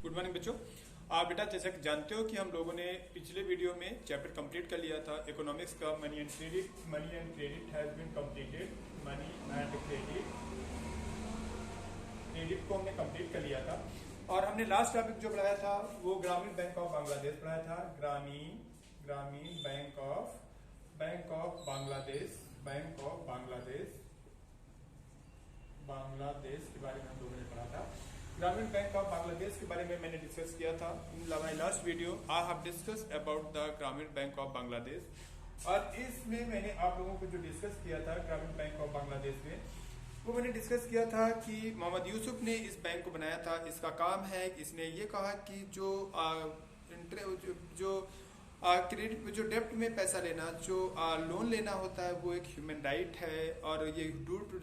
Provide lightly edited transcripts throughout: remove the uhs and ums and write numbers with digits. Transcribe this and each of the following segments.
Good morning बच्चों। आप बेटा जैसा कि जानते हो कि हम लोगों ने पिछले वीडियो में चैप्टर कंप्लीट कर लिया था इकोनॉमिक्स का money and credit has been completed. Money and credit को हमने कंप्लीट कर लिया था और हमने लास्ट टॉपिक जो पढ़ाया था वो ग्रामीण बैंक ऑफ बांग्लादेश पढ़ाया था। ग्रामीण बैंक ऑफ बांग्लादेश के बारे में हम लोगों ने पढ़ा था। ग्रामीण बैंक ऑफ बांग्लादेश के बारे में मैंने डिस्कस किया था in my last video. I have discuss about the ग्रामीण बैंक ऑफ बांग्लादेश और इसमें मैंने आप लोगों को जो डिस्कस किया था ग्रामीण बैंक ऑफ बांग्लादेश में वो मैंने डिस्कस किया था कि मोहम्मद यूसुफ ने इस बैंक को बनाया था। इसका काम है, इसने ये कहा कि जो क्रेडिट जो डेप्ट में पैसा लेना, जो लोन लेना होता है वो एक ह्यूमन राइट है और ये डोर टू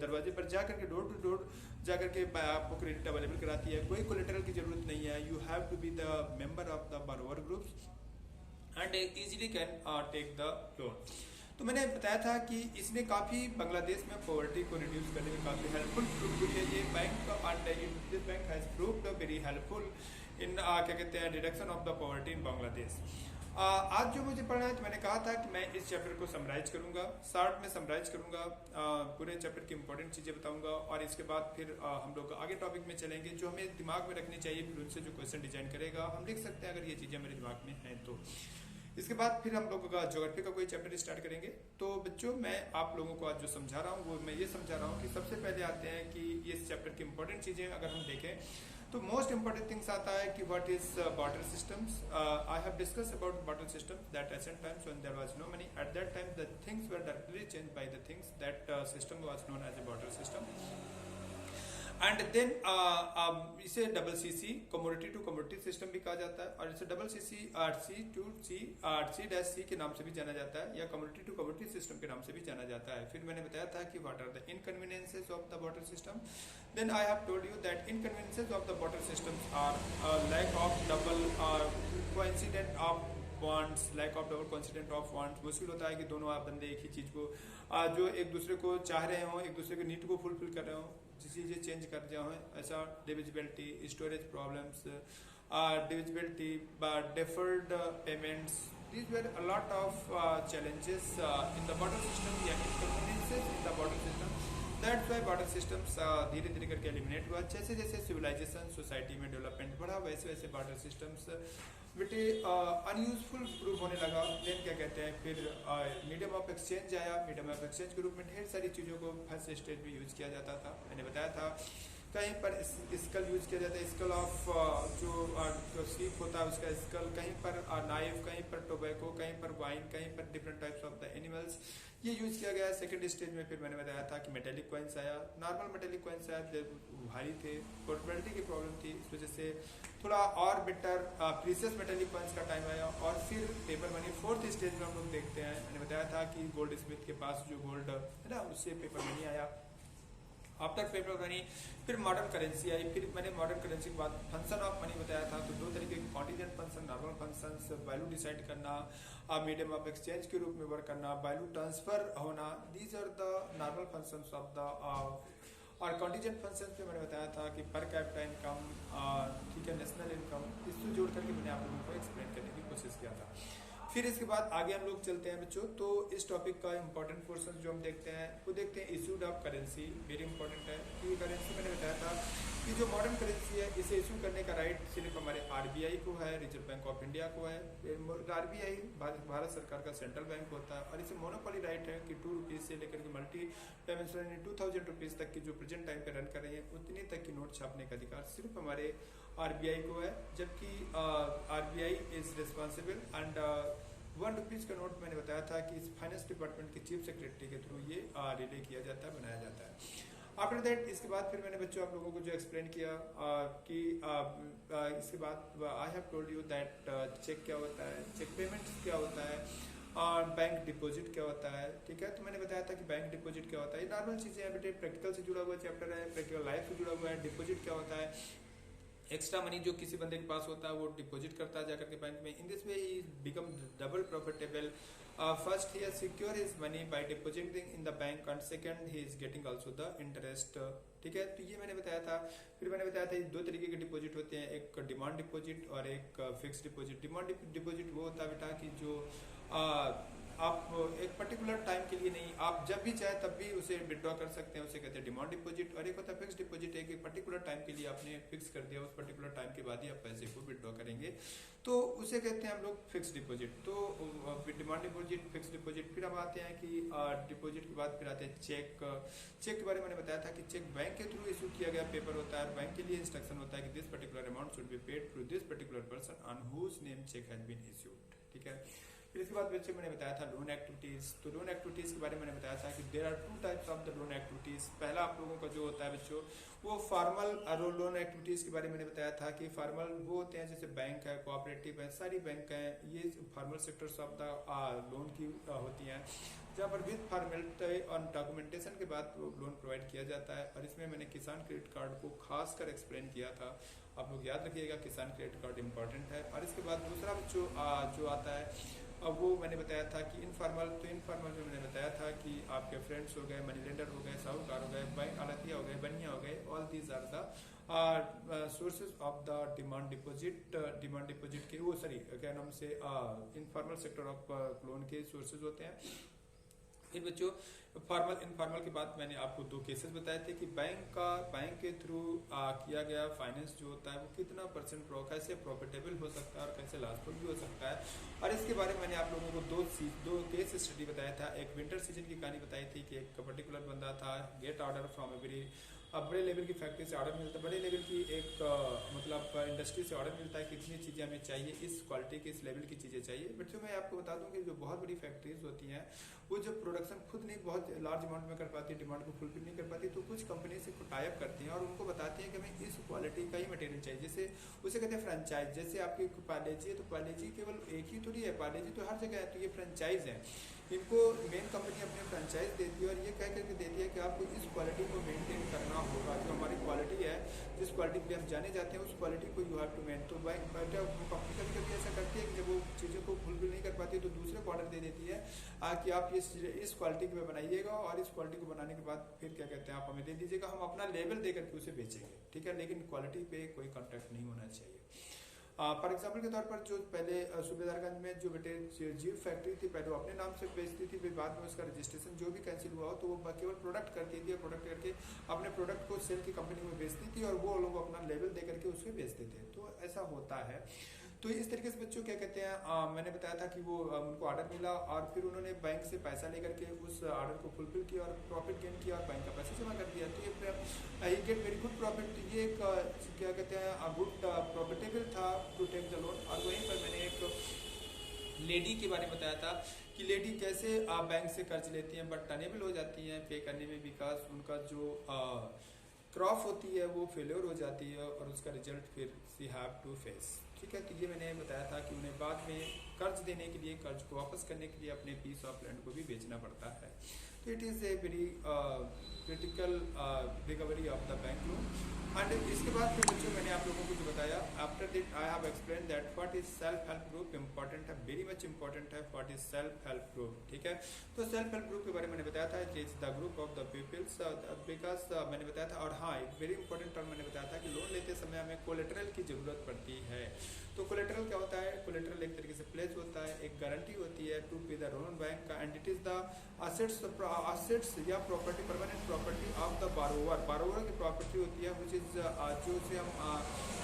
दरवाजे पर जाकर के डोर टू डोर जाकर के आपको क्रेडिट अवेलेबल कराती है। कोई कोलेटरल की जरूरत नहीं है। You have to be the member of the borrower groups and easily can take the loan. तो मैंने बताया था कि इसने काफी बांग्लादेश में पॉवर्टी को रिड्यूस करने में काफी हेल्पफुल प्रूव हुई है ये bank and this bank has proved very helpful in क्या कहते हैं reduction of the poverty in Bangladesh. आज जो मुझे पढ़ना है तो मैंने कहा था कि मैं इस चैप्टर को समराइज करूंगा, शॉर्ट में समराइज करूंगा, पूरे चैप्टर की इंपॉर्टेंट चीजें बताऊंगा और इसके बाद फिर हम लोग आगे टॉपिक में चलेंगे जो हमें दिमाग में रखनी चाहिए। फिर उनसे जो क्वेश्चन डिजाइन करेगा हम लिख सकते हैं अगर ये चीजें मेरे दिमाग में हैं तो। इसके बाद फिर हम लोगों का ज्योग्राफी का कोई चैप्टर स्टार्ट करेंगे। तो बच्चों मैं आप लोगों को आज जो समझा रहा हूँ वो मैं ये समझा रहा हूँ कि सबसे पहले आते हैं कि इस चैप्टर की इंपॉर्टेंट चीजें अगर हम देखें तो मोस्ट इंपॉर्टेंट थिंग्स आता है कि what is barter systems. I have discuss about barter system that ancient times when there was no money at that time the things were directly changed by the things that system was known as a barter system and then इसे double CC commodity to commodity system भी कहा जाता है और इसे double CC RC to C के नाम से भी जाना जाता है या कमोडिटी टू कमोडिटी सिस्टम के नाम से भी जाना जाता है। फिर मैंने बताया था कि what are the inconveniences of the barter system. Then I have told you that inconveniences of the barter systems are lack of double coincident of wants, lack of double coincident of wants. मुश्किल होता है कि दोनों आप बंदे एक ही चीज को जो एक दूसरे को चाह रहे हो, एक दूसरे के नीड को फुलफिल कर रहे हो, चीजें चेंज कर जाओ। ऐसा divisibility, storage problems, divisibility, deferred payments, these were a lot of challenges in the water system या inconveniences in the water system. That's why water systems धीरे धीरे करके एलिमिनेट हुआ। जैसे जैसे सिविलाइजेशन सोसाइटी में डेवलपमेंट बढ़ा वैसे वैसे वाटर सिस्टम्स बेटे अनयूजफुल प्रूव होने लगा। देन क्या कहते हैं फिर मीडियम ऑफ एक्सचेंज आया। मीडियम ऑफ एक्सचेंज के रूप में ढेर सारी चीज़ों को फर्स्ट स्टेज में यूज किया जाता था। मैंने बताया था कहीं पर स्कल यूज किया जाता है, स्कल ऑफ जो सीप होता है उसका स्कल, कहीं पर नाइफ, कहीं पर टोबैको, कहीं पर वाइन, कहीं पर different types of the animals, ये यूज किया गया। सेकंड स्टेज में फिर मैंने बताया था कि मेटेलिक कॉइन्स आया। नॉर्मल मेटेलिक कॉइन्स आया, भारी थे, पोर्टेबिलिटी की प्रॉब्लम थी, इस वजह से थोड़ा और बेटर प्रीशियस मेटेलिक कॉइन्स का टाइम आया और फिर पेपर मनी। फोर्थ स्टेज में हम लोग देखते हैं, मैंने बताया था कि गोल्ड स्मिथ के पास जो गोल्ड है ना उससे पेपर मनी आया। आफ्टर पेपर मनी फिर मॉडर्न करेंसी आई। फिर मैंने मॉडर्न करेंसी के बाद फंक्शन ऑफ मनी बताया था। तो दो तरीके के contingent function, normal functions, value decide करना, मीडियम ऑफ एक्सचेंज के रूप में वर्क करना, वैल्यू ट्रांसफर होना, these are the normal functions of the और कॉन्टीजेंट फंक्शन पे मैंने बताया था कि पर कैपिटा इनकम, ठीक है, नेशनल इनकम, इसको जोड़ करके मैंने आप लोगों को एक्सप्लेन करने की कोशिश किया था। फिर इसके बाद आगे हम लोग चलते हैं बच्चों। तो इस टॉपिक का इंपॉर्टेंट पोर्शन जो हम देखते हैं वो देखते हैं issued of currency. Very important है कि करेंसी मैंने बताया था कि जो मॉडर्न करेंसी है इसे इशू करने का राइट सिर्फ हमारे आरबीआई को है, रिजर्व बैंक ऑफ इंडिया को है। आरबीआई भारत सरकार का सेंट्रल बैंक होता है और इसे मोनोपोली राइट है कि 2 रुपीज से लेकर के मल्टी पेमेंट 2000 रुपीज तक की जो प्रेजेंट टाइम पे रन कर रही है उतनी तक की नोट छापने का अधिकार सिर्फ हमारे आरबीआई को है। जबकि RBI is responsible and 1 rupees का नोट मैंने बताया था कि इस फाइनेंस डिपार्टमेंट के चीफ सेक्रेटरी के थ्रू ये रिले किया जाता है, बनाया जाता है। आफ्टर दैट इसके बाद फिर मैंने बच्चों आप लोगों को जो एक्सप्लेन किया कि इसके बाद I have told you that cheque क्या होता है, चेक पेमेंट क्या होता है और बैंक डिपॉजिट क्या होता है। ठीक है, तो मैंने बताया था कि बैंक डिपॉजिट क्या होता है। ये नॉर्मल चीजें हैं बेटे, प्रैक्टिकल से जुड़ा हुआ चैप्टर है, प्रैक्टिकल लाइफ से जुड़ा हुआ है। डिपॉजिट क्या होता है, एक्स्ट्रा मनी जो किसी बंदे के पास होता है वो डिपॉजिट करता है जाकर के बैंक में। In this way he become double profitable. First he secure his money by depositing in the bank and second he is getting also the interest. ठीक है, तो ये मैंने बताया था। फिर मैंने बताया था दो तरीके के डिपॉजिट होते हैं, एक एक डिमांड डिपॉजिट और एक फिक्स डिपॉजिट। डिमांड डिपॉजिट वो होता है बेटा कि जो आ, आप एक पर्टिकुलर टाइम के लिए नहीं, आप जब भी चाहे तब भी उसे विड्रॉ कर सकते हैं, उसे कहते हैं डिमांड डिपॉजिट। और एक होता है फिक्स डिपॉजिट, एक पर्टिकुलर टाइम के लिए आपने फिक्स कर दिया, उस पर्टिकुलर टाइम के बाद ही आप पैसे को विड्रॉ करेंगे, तो उसे कहते हैं हम लोग फिक्स डिपॉजिट। तो डिमांड डिपॉजिट, फिक्स डिपॉजिट। फिर हम आते हैं कि डिपॉजिट के बाद फिर आते हैं चेक। चेक के बारे में मैंने बताया था कि चेक बैंक के थ्रू इशू किया गया पेपर होता है, बैंक के लिए इंस्ट्रक्शन होता है कि this particular amount should be paid to this particular person on whose name cheque has been issued. ठीक है। फिर इसके बाद बच्चे मैंने बताया था लोन एक्टिविटीज। तो लोन एक्टिविटीज के बारे में मैंने बताया था कि there are 2 types of the loan activities. पहला आप लोगों का जो होता है बच्चों वो फॉर्मल लोन एक्टिविटीज के बारे में मैंने बताया था कि फॉर्मल वो होते हैं जैसे बैंक है, कोऑपरेटिव है, सारी बैंक हैं, ये formal sectors of the loan की होती हैं, जहाँ पर विद फॉर्मेलिटी और डॉक्यूमेंटेशन के बाद लोन प्रोवाइड किया जाता है। और इसमें मैंने किसान क्रेडिट कार्ड को खासकर एक्सप्लेन किया था, आप लोग याद रखिएगा किसान क्रेडिट कार्ड इंपॉर्टेंट है। और इसके बाद दूसरा जो आता है अब वो मैंने बताया था कि इनफॉर्मल। तो इनफॉर्मल में मैंने बताया था कि आपके फ्रेंड्स हो गए, मनी लेंडर हो गए, साहूकार हो गए, बैंक आलतिया हो गए, बनिया हो गए, all these are the sources of the demand deposit. Demand deposit के वो क्या नाम से इनफॉर्मल सेक्टर ऑफ लोन के सोर्सेज होते हैं। फिर बच्चों फॉर्मल इनफॉर्मल के बाद मैंने आपको 2 केसेस बताए थे कि बैंक के थ्रू किया गया फाइनेंस जो होता है वो कितना % कैसे प्रॉफिटेबल हो सकता है और कैसे लॉसफुल भी हो सकता है। और इसके बारे में मैंने आप लोगों को 2 केस स्टडी बताया था। एक विंटर सीजन की कहानी बताई थी कि एक पर्टिकुलर बंदा था, गेट ऑर्डर फ्रॉम बड़े लेवल की फैक्ट्री से ऑर्डर मिलता है, बड़े लेवल की एक मतलब इंडस्ट्री से ऑर्डर मिलता है कि इतनी चीज़ें हमें चाहिए, इस क्वालिटी की, इस लेवल की चीज़ें चाहिए। बच्चों मैं आपको बता दूं कि जो बहुत बड़ी फैक्ट्रीज होती हैं वो जो प्रोडक्शन खुद नहीं बहुत लार्ज अमाउंट में कर पाती, डिमांड को फुलफिल नहीं कर पाती, तो कुछ कंपनी से टाई अप करती हैं और उनको बताती हैं कि हमें इस क्वालिटी का ही मटेरियल चाहिए। जैसे उसे कहते हैं फ्रेंचाइज। जैसे आपकी पार्लेजी है तो पार्लेजी केवल एक ही थोड़ी है, पार्लेजी तो हर जगह है, तो ये फ्रेंचाइज है। इनको मेन कंपनी अपने फ्रेंचाइज देती है और ये कह करके देती है कि आपको इस क्वालिटी को मेंटेन करना होगा, जो हमारी क्वालिटी है, जिस क्वालिटी के लिए हम जाने जाते हैं उस क्वालिटी को यू हैव टू मेंटेन। तो कंपनी कभी कभी ऐसा करती है कि जब वो चीज़ों को फुलफिल नहीं कर पाती तो दूसरे को ऑर्डर दे देती है कि आप इस क्वालिटी में बनाइएगा और इस क्वालिटी को बनाने के बाद फिर क्या कहते हैं आप हमें दे दीजिएगा, हम अपना लेवल दे करके उसे बेचेंगे। ठीक है, लेकिन क्वालिटी पे कोई कॉन्ट्रैक्ट नहीं होना चाहिए। फॉर एग्जाम्पल के तौर पर जो पहले सूबेदारगंज में जो बेटे जीप फैक्ट्री थी, पहले वो अपने नाम से बेचती थी, फिर बाद में उसका रजिस्ट्रेशन जो भी कैंसिल हुआ हो तो वो केवल प्रोडक्ट करती थी, प्रोडक्ट करके अपने प्रोडक्ट को सेल की कंपनी में बेचती थी और वो लोग अपना लेवल दे करके उसके बेचते थे। तो ऐसा होता है। तो इस तरीके से बच्चों क्या कहते हैं मैंने बताया था कि वो उनको ऑर्डर मिला और फिर उन्होंने बैंक से पैसा लेकर के उस ऑर्डर को फुलफिल किया और प्रॉफिट गेन किया और बैंक का पैसा जमा कर दिया। तो ये गेट वेरी गुड प्रॉफिट। तो ये एक क्या कहते हैं गुड प्रॉफिटेबल था टू टेक द लोन। और वहीं पर मैंने एक लेडी के बारे में बताया था कि लेडी कैसे बैंक से कर्ज लेती हैं बट अनेबल हो जाती हैं पे करने में, बिकॉज उनका जो क्रॉप होती है वो फेलियर हो जाती है और उसका रिजल्ट फिर सी हैव टू फेस। ठीक है, तो ये मैंने बताया था कि उन्हें बाद में कर्ज देने के लिए, कर्ज को वापस करने के लिए अपने पीस ऑफ लैंड को भी बेचना पड़ता है। तो it is a very critical recovery of the bank loan. And इसके बाद फिर बच्चों मैंने आप लोगों को जो बताया after that I have explain that what is self help group. Important है, वेरी मच इंपॉर्टेंट है what is self help group. ठीक है, तो सेल्फ हेल्प ग्रुप के बारे में मैंने बताया था it is the group of the peoples, because मैंने बताया था। और हाँ, एक वेरी इंपॉर्टेंट टर्म मैंने बताया था कि लोन लेते समय हमें कोलेटरल की जरूरत पड़ती है। तो कोलेटरल क्या होता है? कोलेटरल एक तरीके से प्लेज होता है, एक गारंटी होती है to pay the loan bank का, and it is the assets या property, permanent property of the borrower. Borrower की प्रॉपर्टी होती है विच इज जो से हम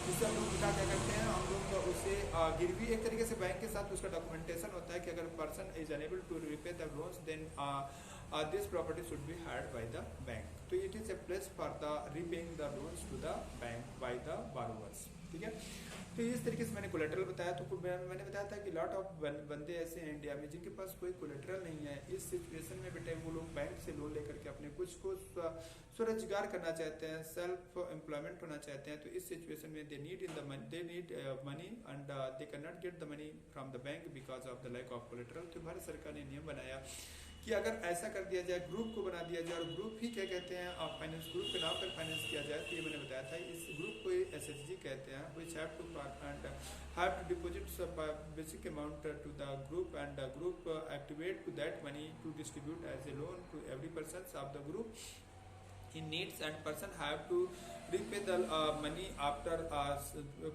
जिससे हम लोग क्या करते हैं, हम लोग उसे गिरवी एक तरीके से बैंक के साथ उसका डॉक्यूमेंटेशन होता है कि अगर person is unable to repay the loans then this property should be hired by the bank. तो it is a place for the repaying the loans to the bank by the borrowers. ठीक है, तो इस तरीके से मैंने collateral बताया। तो मैंने बताया था कि लॉट ऑफ बंदे ऐसे हैं इंडिया में जिनके पास कोई कोलेटरल नहीं है। इस सिचुएशन में बेटे वो लोग बैंक से लोन लेकर के अपने कुछ को स्वरोजगार करना चाहते हैं, सेल्फ एम्प्लॉयमेंट होना चाहते हैं। तो इस सिचुएशन में they need money and they can not get the money from the bank because of the lack of collateral. तो भारत सरकार ने नियम बनाया कि अगर ऐसा कर दिया जाए, ग्रुप को बना दिया जाए, और ग्रुप ही क्या कहते हैं आप फाइनेंस, ग्रुप के नाम पर फाइनेंस किया जाए। तो ये मैंने बताया था, इस ग्रुप को SHG कहते हैं, which have to deposit basic amount to the group and the group activate to that money to distribute as a loan to every persons of the group he needs and person have to repay the money after a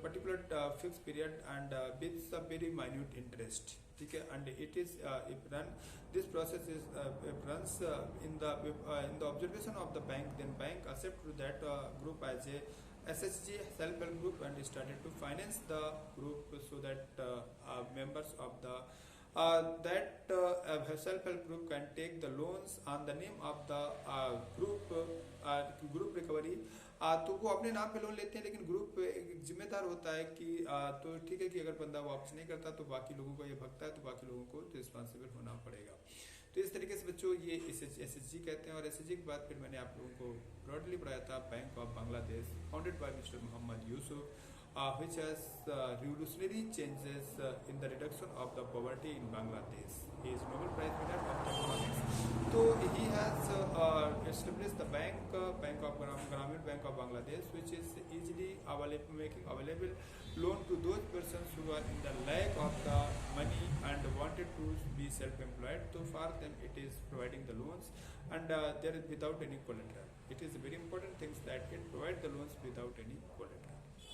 particular fixed period and with a very minute interest. Okay, and it is if run this process is it runs in the observation of the bank, then bank accept to that group as a SHG self-help group and started to finance the group so that members of the self-help group can take the loans on the name of the group recovery. तो वो अपने नाम पे loan लेते हैं, लेकिन group जिम्मेदार होता है कि तो ठीक है कि अगर बंदा वापस नहीं करता तो बाकी लोगों को ये भगता है, तो बाकी लोगों को रिस्पॉन्सिबल होना पड़ेगा। तो इस तरीके से बच्चों ये SHG कहते हैं। और SHG के बाद फिर मैंने आप लोगों को ब्रॉडली पढ़ाया था Bank of Bangladesh founded by mister Mohammad Yusuf, which has revolutionary changes in the reduction of the poverty in Bangladesh. He is Nobel Prize winner of economics. So he has established the Bank of Gramin Bank of Bangladesh, which is easily making available loan to those persons who are in the lack of the money and wanted to be self-employed. So for them, it is providing the loans and there is without any collateral. It is a very important thing that it provides the loans without any collateral.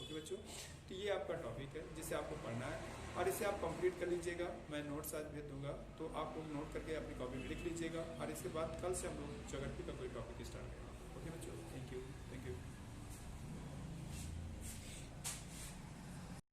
Okay बच्चों, तो ये आपका topic है जिसे आपको पढ़ना है और इसे आप कंप्लीट कर लीजिएगा। मैं नोट्स आज भेज दूंगा, तो आप लोग नोट करके अपनी कॉपी में लिख लीजिएगा और इसके बाद कल से हम लोग ज्योग्राफी का कोई टॉपिक स्टार्ट करेंगे। ओके बच्चों, थैंक यू।